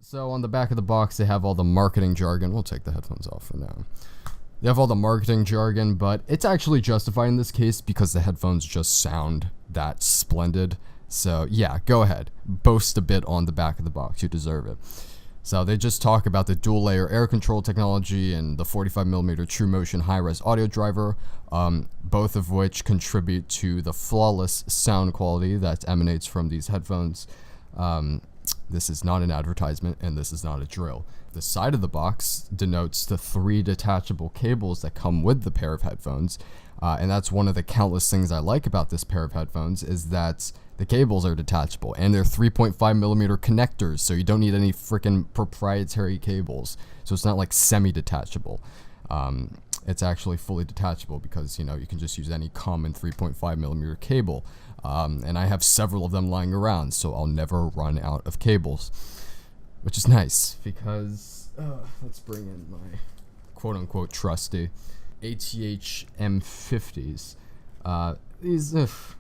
So on the back of the box, they have all the marketing jargon. We'll take the headphones off for now. They have all the marketing jargon, but it's actually justified in this case because the headphones just sound that splendid. So yeah, go ahead. Boast a bit on the back of the box. You deserve it. So they just talk about the dual layer air control technology and the 45mm true motion high-res audio driver, both of which contribute to the flawless sound quality that emanates from these headphones. This is not an advertisement, and this is not a drill. The side of the box denotes the 3 detachable cables that come with the pair of headphones, and that's one of the countless things I like about this pair of headphones is that the cables are detachable, and they're 3.5mm connectors, so you don't need any freaking proprietary cables. So it's not like semi-detachable. It's actually fully detachable because, you know, you can just use any common 3.5mm cable. And I have several of them lying around, so I'll never run out of cables. Which is nice, because let's bring in my quote-unquote trusty ATH-M50s. These,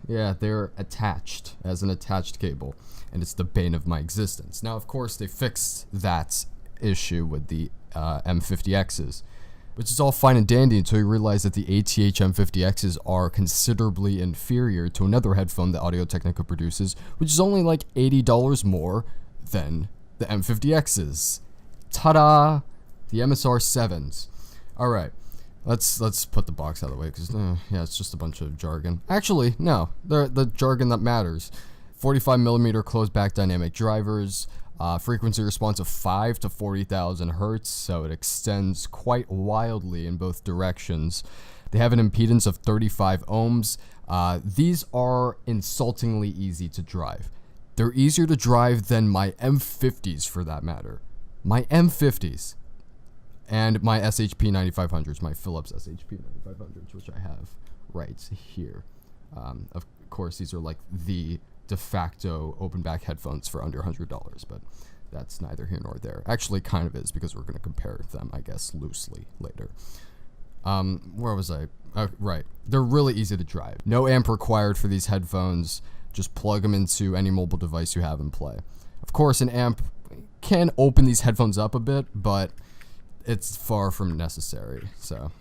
yeah, they're attached as an attached cable, and it's the bane of my existence. Now, of course, they fixed that issue with the M50Xs, which is all fine and dandy until you realize that the ATH-M50Xs are considerably inferior to another headphone that Audio-Technica produces, which is only like $80 more than the M50Xs. Ta-da! The MSR7s. Alright, let's put the box out of the way, because, yeah, it's just a bunch of jargon. Actually, no, the jargon that matters. 45mm closed-back dynamic drivers, frequency response of 5 to 40,000 hertz, so it extends quite wildly in both directions. They have an impedance of 35 ohms. These are insultingly easy to drive. They're easier to drive than my M50s, for that matter. My M50s. And my SHP 9500s, my Philips SHP 9500s, which I have right here. Of course, these are like the de facto open back headphones for under $100, but that's neither here nor there. Actually, kind of is, because we're going to compare them, I guess, loosely later. Where was I? Right. They're really easy to drive. No amp required for these headphones. Just plug them into any mobile device you have in play. Of course, an amp can open these headphones up a bit, but it's far from necessary. So,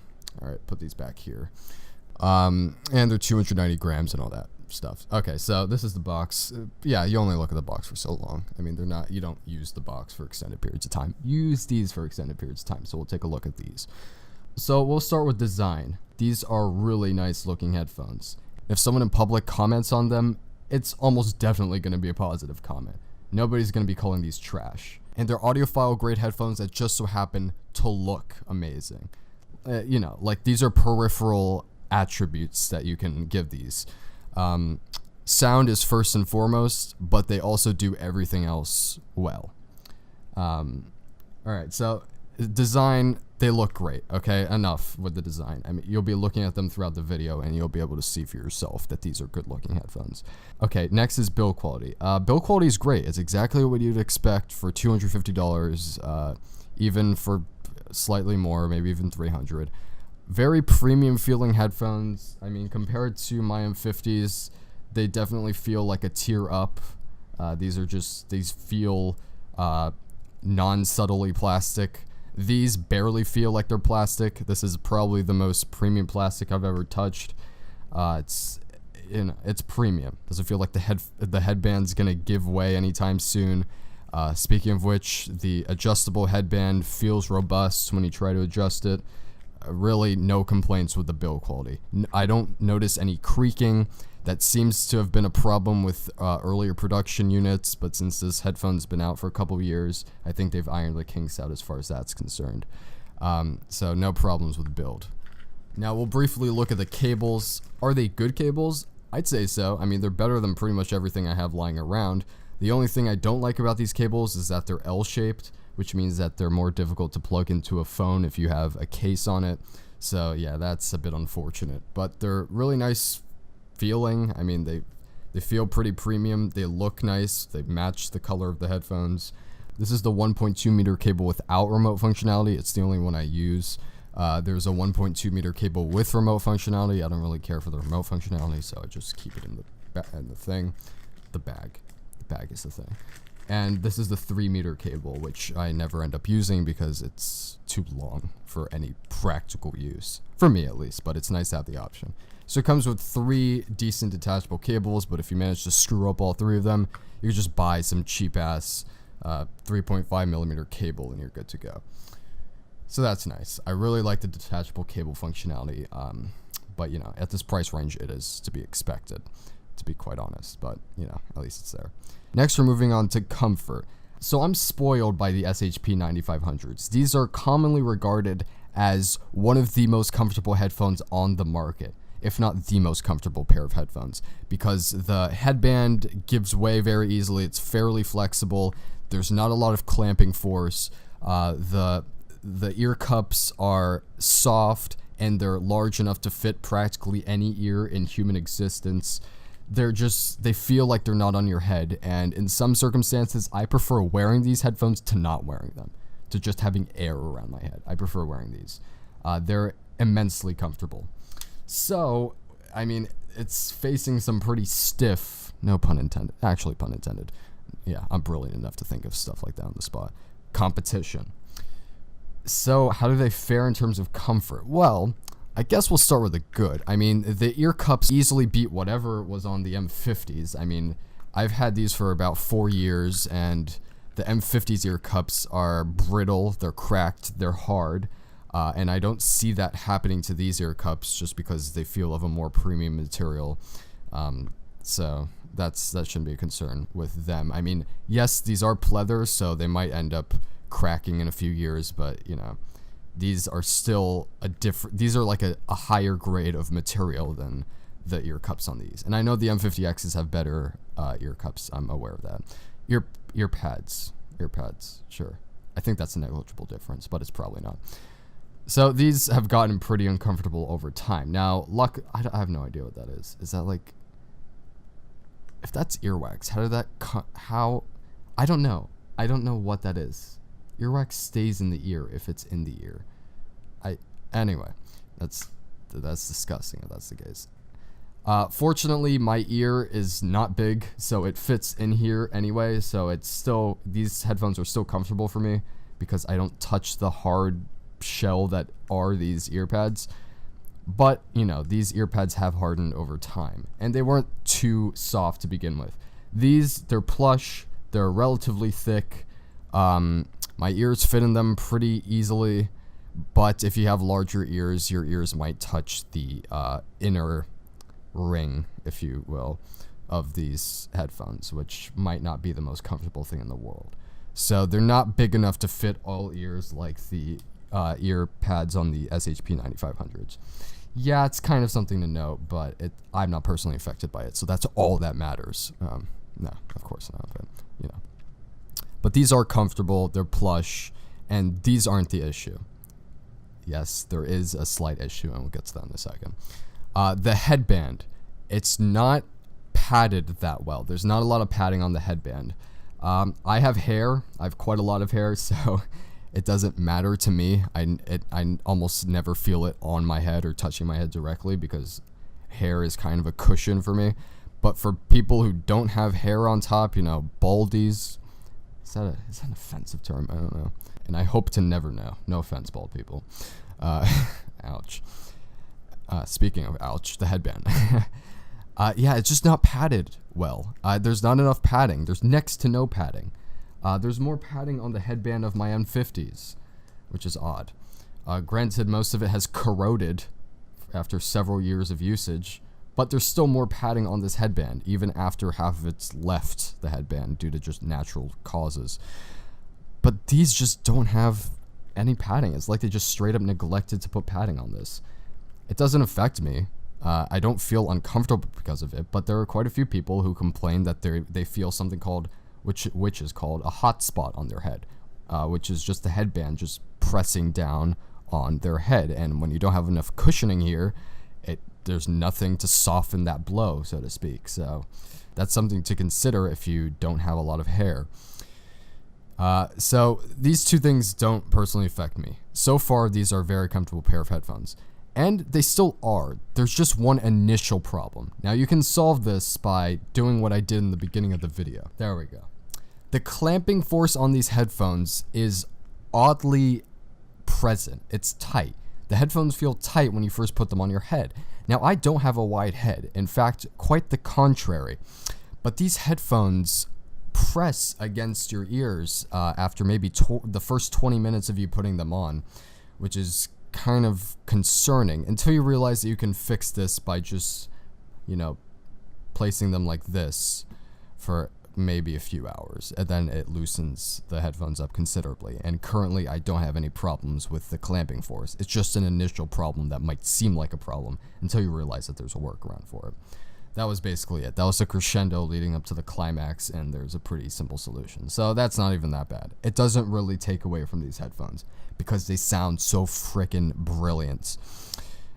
all right, put these back here. And they're 290 grams and all that stuff. Okay, so this is the box. Yeah, you only look at the box for so long. I mean, you don't use the box for extended periods of time. Use these for extended periods of time, so we'll take a look at these. So we'll start with design. These are really nice looking headphones. If someone in public comments on them, it's almost definitely going to be a positive comment. Nobody's going to be calling these trash. And they're audiophile grade headphones that just so happen to look amazing. You know, like these are peripheral attributes that you can give these. Sound is first and foremost, but they also do everything else well. Alright, so design, they look great, okay? Enough with the design. I mean, you'll be looking at them throughout the video, and you'll be able to see for yourself that these are good-looking headphones. Okay, next is build quality. Build quality is great. It's exactly what you'd expect for $250, even for slightly more, maybe even $300. Very premium feeling headphones. I mean, compared to my M50s, they definitely feel like a tier up. These feel non-subtly plastic. These barely feel like they're plastic. This is probably the most premium plastic I've ever touched. It's premium. Doesn't feel like the headband's gonna give way anytime soon. Speaking of which, the adjustable headband feels robust when you try to adjust it. Really no complaints with the build quality. I don't notice any creaking. That seems to have been a problem with earlier production units, but since this headphone's been out for a couple years, I think they've ironed the kinks out as far as that's concerned. So no problems with build. Now we'll briefly look at the cables. Are they good cables? I'd say so. I mean, they're better than pretty much everything I have lying around. The only thing I don't like about these cables is that they're L-shaped, which means that they're more difficult to plug into a phone if you have a case on it. So yeah, that's a bit unfortunate, but they're really nice feeling. I mean, they feel pretty premium. They look nice. They match the color of the headphones. This is the 1.2 meter cable without remote functionality. It's the only one I use. There's a 1.2 meter cable with remote functionality. I don't really care for the remote functionality, so I just keep it in the thing. The bag is the thing. And this is the 3-meter cable, which I never end up using because it's too long for any practical use. For me, at least, but it's nice to have the option. So it comes with 3 decent detachable cables, but if you manage to screw up all 3 of them, you can just buy some cheap-ass 3.5mm cable and you're good to go. So that's nice. I really like the detachable cable functionality, but, you know, at this price range, it is to be expected, to be quite honest, but, you know, at least it's there. Next, we're moving on to comfort. So I'm spoiled by the SHP 9500s. These are commonly regarded as one of the most comfortable headphones on the market, if not the most comfortable pair of headphones, because the headband gives way very easily. It's fairly flexible. There's not a lot of clamping force. The ear cups are soft and they're large enough to fit practically any ear in human existence. They feel like they're not on your head, and in some circumstances, I prefer wearing these headphones to not wearing them, to just having air around my head. I prefer wearing these. They're immensely comfortable. So, I mean, it's facing some pretty stiff, no pun intended, actually pun intended. Yeah, I'm brilliant enough to think of stuff like that on the spot. Competition. So, how do they fare in terms of comfort? Well, I guess we'll start with the good. I mean, the ear cups easily beat whatever was on the M50s. I mean, I've had these for about 4 years, and the M50s ear cups are brittle, they're cracked, they're hard, and I don't see that happening to these ear cups just because they feel of a more premium material. So that shouldn't be a concern with them. I mean, yes, these are pleather, so they might end up cracking in a few years, but, you know, these are still these are like a higher grade of material than the ear cups on these. And I know the M50Xs have better ear cups. I'm aware of that. Ear pads, sure. I think that's a negligible difference, but it's probably not. So these have gotten pretty uncomfortable over time. Now, I have no idea what that is. Is that like, if that's earwax, how did that, I don't know. I don't know what that is. Earwax stays in the ear if it's in the ear. Anyway, that's disgusting if that's the case. Fortunately, my ear is not big, so it fits in here anyway, so these headphones are still comfortable for me because I don't touch the hard shell that are these ear pads. But, you know, these ear pads have hardened over time, and they weren't too soft to begin with. They're plush, they're relatively thick, my ears fit in them pretty easily, but if you have larger ears, your ears might touch the inner ring, if you will, of these headphones, which might not be the most comfortable thing in the world. So they're not big enough to fit all ears like the ear pads on the SHP 9500s. Yeah, it's kind of something to note, but I'm not personally affected by it, so that's all that matters. No, of course not, but, you know. But these are comfortable, they're plush, and these aren't the issue. Yes, there is a slight issue, and we'll get to that in a second. The headband, it's not padded that well. There's not a lot of padding on the headband. I have hair. I have quite a lot of hair, so it doesn't matter to me. I almost never feel it on my head or touching my head directly because hair is kind of a cushion for me. But for people who don't have hair on top, you know, baldies, is that an offensive term? I don't know. And I hope to never know. No offense, bald people. Ouch. Speaking of ouch, the headband. Yeah, it's just not padded well. There's not enough padding. There's next to no padding. There's more padding on the headband of my M50s, which is odd. Granted, most of it has corroded after several years of usage, but there's still more padding on this headband, even after half of it's left the headband due to just natural causes. But these just don't have any padding. It's like they just straight up neglected to put padding on this. It doesn't affect me. I don't feel uncomfortable because of it, but there are quite a few people who complain that they feel something called, which is called a hot spot on their head, which is just the headband just pressing down on their head. And when you don't have enough cushioning here, there's nothing to soften that blow, so to speak. So that's something to consider if you don't have a lot of hair. So these two things don't personally affect me. So far, these are a very comfortable pair of headphones. And they still are. There's just one initial problem. Now, you can solve this by doing what I did in the beginning of the video. There we go. The clamping force on these headphones is oddly present. It's tight. The headphones feel tight when you first put them on your head. Now, I don't have a wide head. In fact, quite the contrary. But these headphones press against your ears after maybe the first 20 minutes of you putting them on, which is kind of concerning until you realize that you can fix this by just, placing them like this for maybe a few hours, and then it loosens the headphones up considerably. And currently I don't have any problems with the clamping force. It's just an initial problem that might seem like a problem until you realize that there's a workaround for it. That was basically it. That was the crescendo leading up to the climax, and there's a pretty simple solution. So that's not even that bad. It doesn't really take away from these headphones because they sound so freaking brilliant.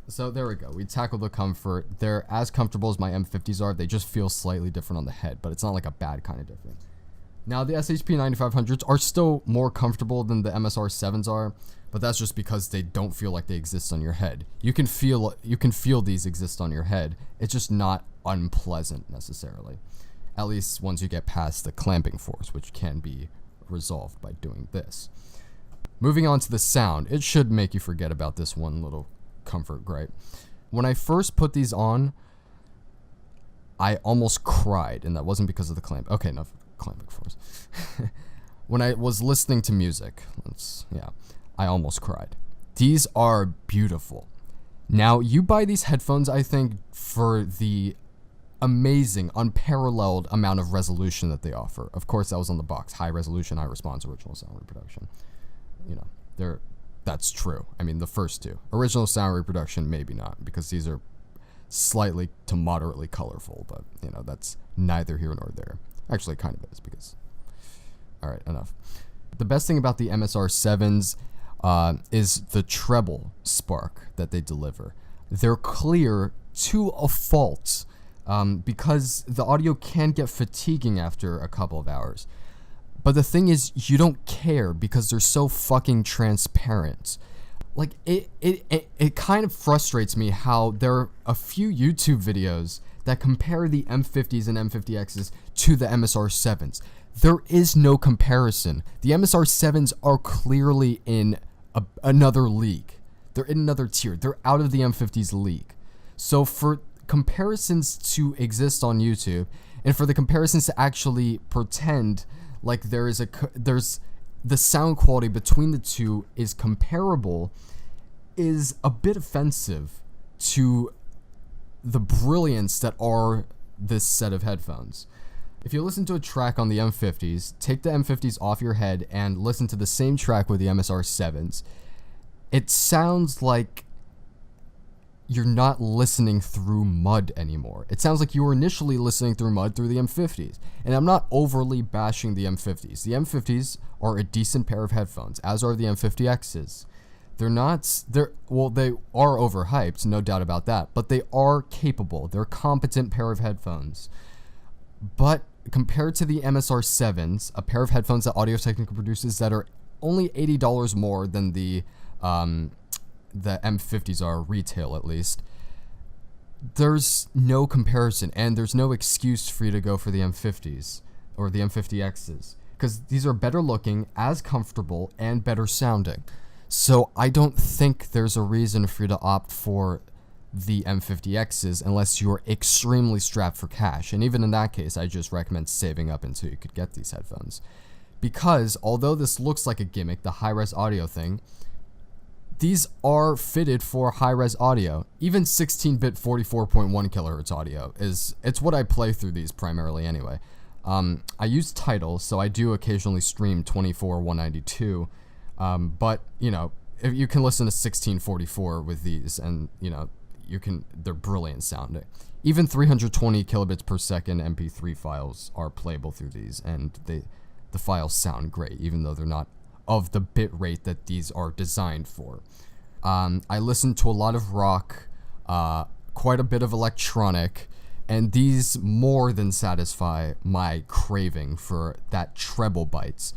So there we go. We tackled the comfort. They're as comfortable as my M50s are. They just feel slightly different on the head, but it's not like a bad kind of different. Now, the SHP 9500s are still more comfortable than the MSR7s are, but that's just because they don't feel like they exist on your head. You can feel these exist on your head. It's just not unpleasant necessarily. At least once you get past the clamping force, which can be resolved by doing this. Moving on to the sound, it should make you forget about this one little comfort gripe. When I first put these on, I almost cried, and that wasn't because of the clamp. Okay, enough clamping force. When I was listening to music, I almost cried. These are beautiful. Now, you buy these headphones, I think, for the amazing, unparalleled amount of resolution that they offer. Of course, that was on the box. High resolution, high response, original sound reproduction. That's true. I mean, the first two. Original sound reproduction, maybe not, because these are slightly to moderately colorful, but, that's neither here nor there. Actually, it kind of is, because... Alright, enough. The best thing about the MSR7s is the treble spark that they deliver. They're clear to a fault, because the audio can get fatiguing after a couple of hours. But the thing is, you don't care because they're so fucking transparent. Like, it kind of frustrates me how there are a few YouTube videos that compare the M50s and M50Xs to the MSR7s. There is no comparison. The MSR7s are clearly in another league. They're in another tier. They're out of the M50s league. So for comparisons to exist on YouTube, and for the comparisons to actually pretend like there's the sound quality between the two is comparable, is a bit offensive to the brilliance that are this set of headphones. If you listen to a track on the M50s, take the M50s off your head and listen to the same track with the MSR7s, it sounds like you're not listening through mud anymore. It sounds like you were initially listening through mud through the M50s. And I'm not overly bashing the M50s. The M50s are a decent pair of headphones, as are the M50Xs. They are overhyped, no doubt about that, but they are capable. They're a competent pair of headphones. But compared to the MSR7s, a pair of headphones that Audio-Technica produces that are only $80 more than the M50s are, retail at least, there's no comparison, and there's no excuse for you to go for the M50s or the M50Xs, because these are better looking, as comfortable, and better sounding. So I don't think there's a reason for you to opt for the M50Xs unless you're extremely strapped for cash, and even in that case, I just recommend saving up until you could get these headphones. Because although this looks like a gimmick, the high-res audio thing, these are fitted for high-res audio. Even 16-bit 44.1 kilohertz audio it's what I play through these primarily anyway. I use Tidal, so I do occasionally stream 24/192, but if you can listen to 1644 with these, and they're brilliant sounding. Even 320 kilobits per second MP3 files are playable through these, and the files sound great, even though they're not of the bit rate that these are designed for. I listen to a lot of rock, quite a bit of electronic, and these more than satisfy my craving for that treble bites.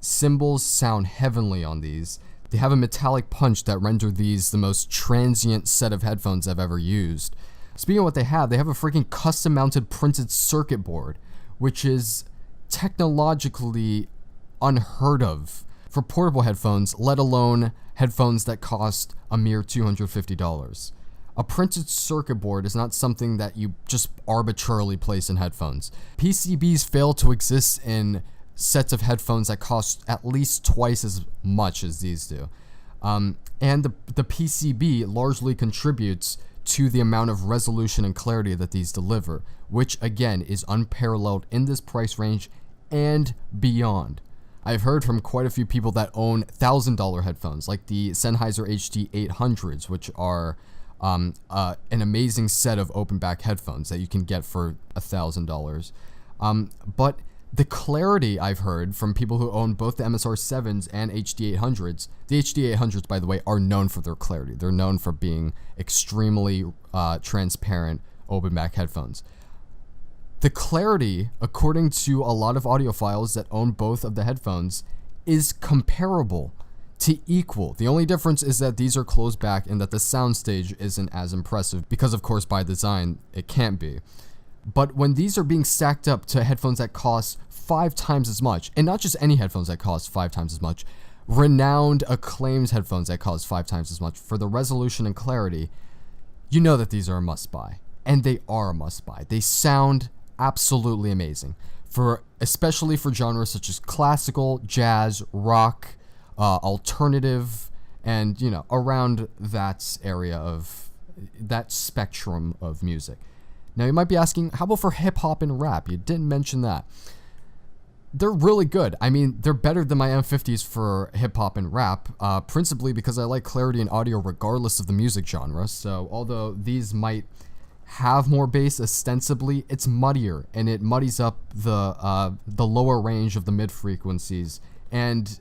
Cymbals sound heavenly on these. They have a metallic punch that render these the most transient set of headphones I've ever used. Speaking of what they have a freaking custom mounted printed circuit board, which is technologically unheard of for portable headphones, let alone headphones that cost a mere $250. A printed circuit board is not something that you just arbitrarily place in headphones. PCBs fail to exist in sets of headphones that cost at least twice as much as these do. And the PCB largely contributes to the amount of resolution and clarity that these deliver, which again is unparalleled in this price range and beyond. I've heard from quite a few people that own $1,000 headphones, like the Sennheiser HD800s, which are an amazing set of open back headphones that you can get for $1,000. But the clarity I've heard from people who own both the MSR7s and HD800s, the HD800s, by the way, are known for their clarity. They're known for being extremely transparent open back headphones. The clarity, according to a lot of audiophiles that own both of the headphones, is comparable to equal. The only difference is that these are closed back and that the soundstage isn't as impressive because, of course, by design, it can't be. But when these are being stacked up to headphones that cost 5 times as much, and not just any headphones that cost 5 times as much, renowned, acclaimed headphones that cost 5 times as much for the resolution and clarity, you know that these are a must-buy. And they are a must-buy. They sound absolutely amazing, especially for genres such as classical, jazz, rock, alternative, and, you know, around that area of that spectrum of music. Now, you might be asking, how about for hip-hop and rap? You didn't mention that. They're really good. I mean, they're better than my M50s for hip-hop and rap, principally because I like clarity and audio regardless of the music genre. So, although these might have more bass ostensibly, it's muddier, and it muddies up the lower range of the mid-frequencies, and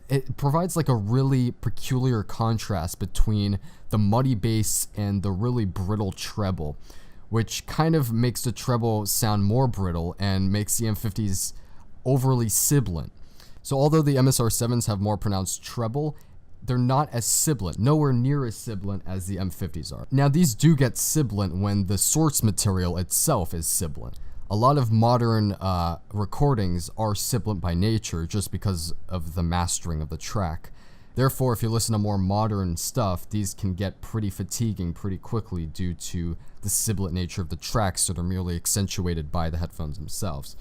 it provides like a really peculiar contrast between the muddy bass and the really brittle treble, which kind of makes the treble sound more brittle and makes the M50s overly sibilant. So although the MSR7s have more pronounced treble, they're not as sibilant, nowhere near as sibilant as the M50s are. Now, these do get sibilant when the source material itself is sibilant. A lot of modern recordings are sibilant by nature just because of the mastering of the track. Therefore, if you listen to more modern stuff, these can get pretty fatiguing pretty quickly due to the sibilant nature of the tracks that are merely accentuated by the headphones themselves.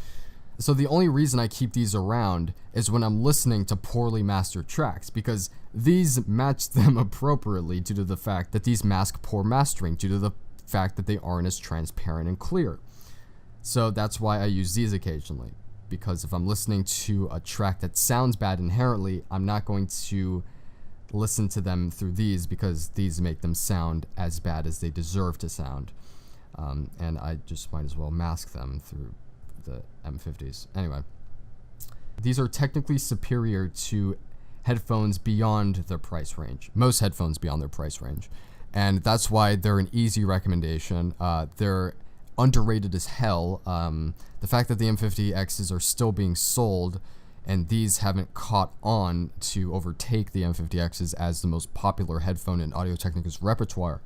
So the only reason I keep these around is when I'm listening to poorly mastered tracks, because these match them appropriately due to the fact that these mask poor mastering, due to the fact that they aren't as transparent and clear. So that's why I use these occasionally, because if I'm listening to a track that sounds bad inherently, I'm not going to listen to them through these because these make them sound as bad as they deserve to sound. And I just might as well mask them through the M50s. Anyway, these are technically superior to headphones beyond their price range. Most headphones beyond their price range. And that's why they're an easy recommendation. They're underrated as hell. The fact that the M50Xs are still being sold and these haven't caught on to overtake the M50Xs as the most popular headphone in Audio-Technica's repertoire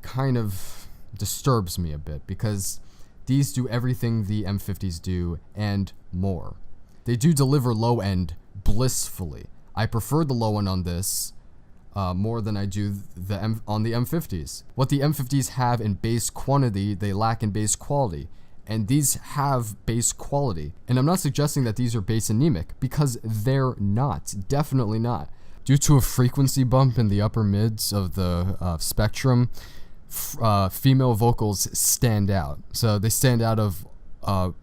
kind of disturbs me a bit, because these do everything the M50s do and more. They do deliver low end blissfully. I prefer the low end on this more than I do on the M50s. What the M50s have in bass quantity, they lack in bass quality. And these have bass quality. And I'm not suggesting that these are bass anemic, because they're not. Definitely not. Due to a frequency bump in the upper mids of the spectrum, female vocals stand out. So they stand out of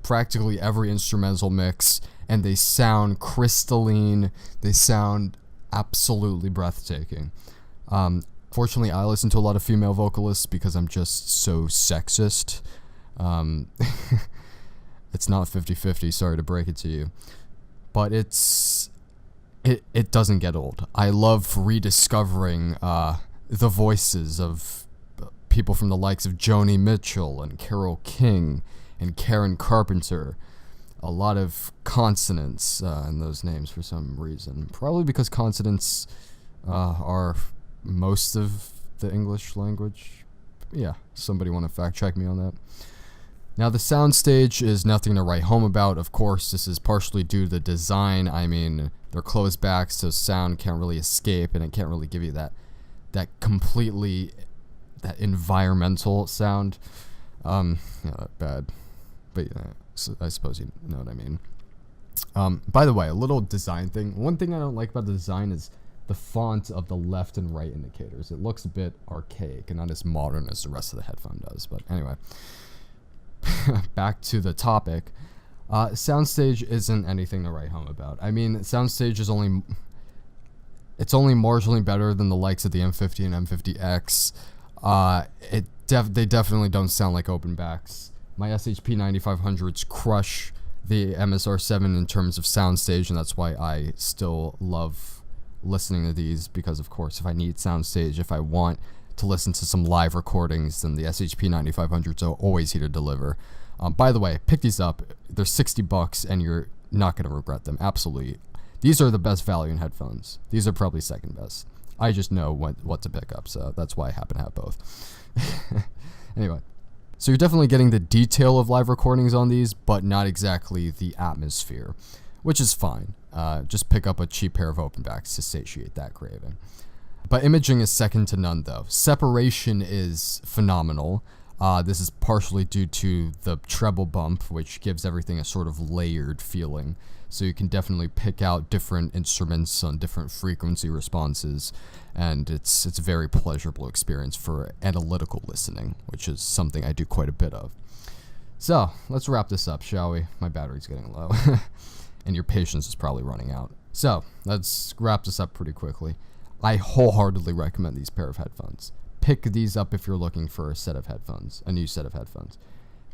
practically every instrumental mix, and they sound crystalline. They sound absolutely breathtaking. Fortunately, I listen to a lot of female vocalists because I'm just so sexist. It's not 50-50, sorry to break it to you. But it doesn't get old. I love rediscovering the voices of people from the likes of Joni Mitchell and Carole King and Karen Carpenter. A lot of consonants in those names for some reason. Probably because consonants are most of the English language. Yeah, somebody want to fact check me on that? Now the soundstage is nothing to write home about. Of course, this is partially due to the design. I mean, they're closed back, so sound can't really escape, and it can't really give you that environmental sound. Not bad, but so I suppose you know what I mean. By the way, a little design thing. One thing I don't like about the design is the font of the left and right indicators. It looks a bit archaic and not as modern as the rest of the headphone does. But anyway, back to the topic. Soundstage isn't anything to write home about. I mean, Soundstage is only marginally better than the likes of the M50 and M50X. They definitely don't sound like open backs. My SHP 9500s crush the MSR7 in terms of soundstage, and that's why I still love listening to these, because of course if I need soundstage, if I want to listen to some live recordings, then the SHP 9500s are always here to deliver. By the way, pick these up. They're $60 and you're not going to regret them. Absolutely. These are the best value in headphones. These are probably second best. I just know what to pick up, so that's why I happen to have both. Anyway, so you're definitely getting the detail of live recordings on these, but not exactly the atmosphere, which is fine. Just pick up a cheap pair of open backs to satiate that craving. But imaging is second to none, though. Separation is phenomenal. This is partially due to the treble bump, which gives everything a sort of layered feeling. So you can definitely pick out different instruments on different frequency responses, and it's a very pleasurable experience for analytical listening, which is something I do quite a bit of. So let's wrap this up, shall we? My battery's getting low, and your patience is probably running out. So let's wrap this up pretty quickly. I wholeheartedly recommend these pair of headphones. Pick these up if you're looking for a new set of headphones.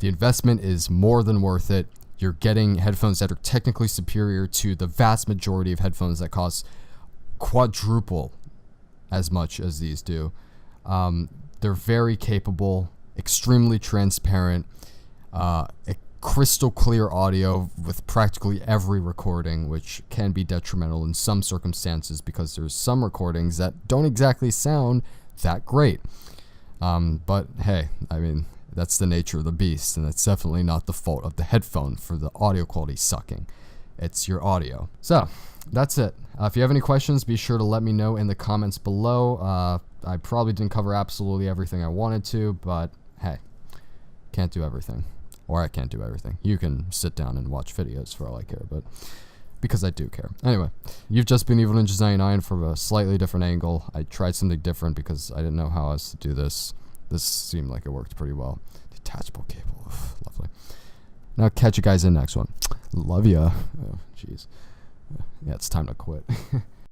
The investment is more than worth it. You're getting headphones that are technically superior to the vast majority of headphones that cost quadruple as much as these do. They're very capable, extremely transparent, crystal clear audio with practically every recording, which can be detrimental in some circumstances because there's some recordings that don't exactly sound that great. But hey, I mean, that's the nature of the beast, and it's definitely not the fault of the headphone for the audio quality sucking. It's your audio. So that's it. If you have any questions, be sure to let me know in the comments below. I probably didn't cover absolutely everything I wanted to, but hey, can't do everything. Or I can't do everything. You can sit down and watch videos for all I care, but because I do care. Anyway, you've just been Evil Ninjas 99 from a slightly different angle. I tried something different because I didn't know how else to do this. This seemed like it worked pretty well. Detachable cable. Ugh, lovely. Now catch you guys in the next one. Love ya. Oh, jeez. Yeah, it's time to quit.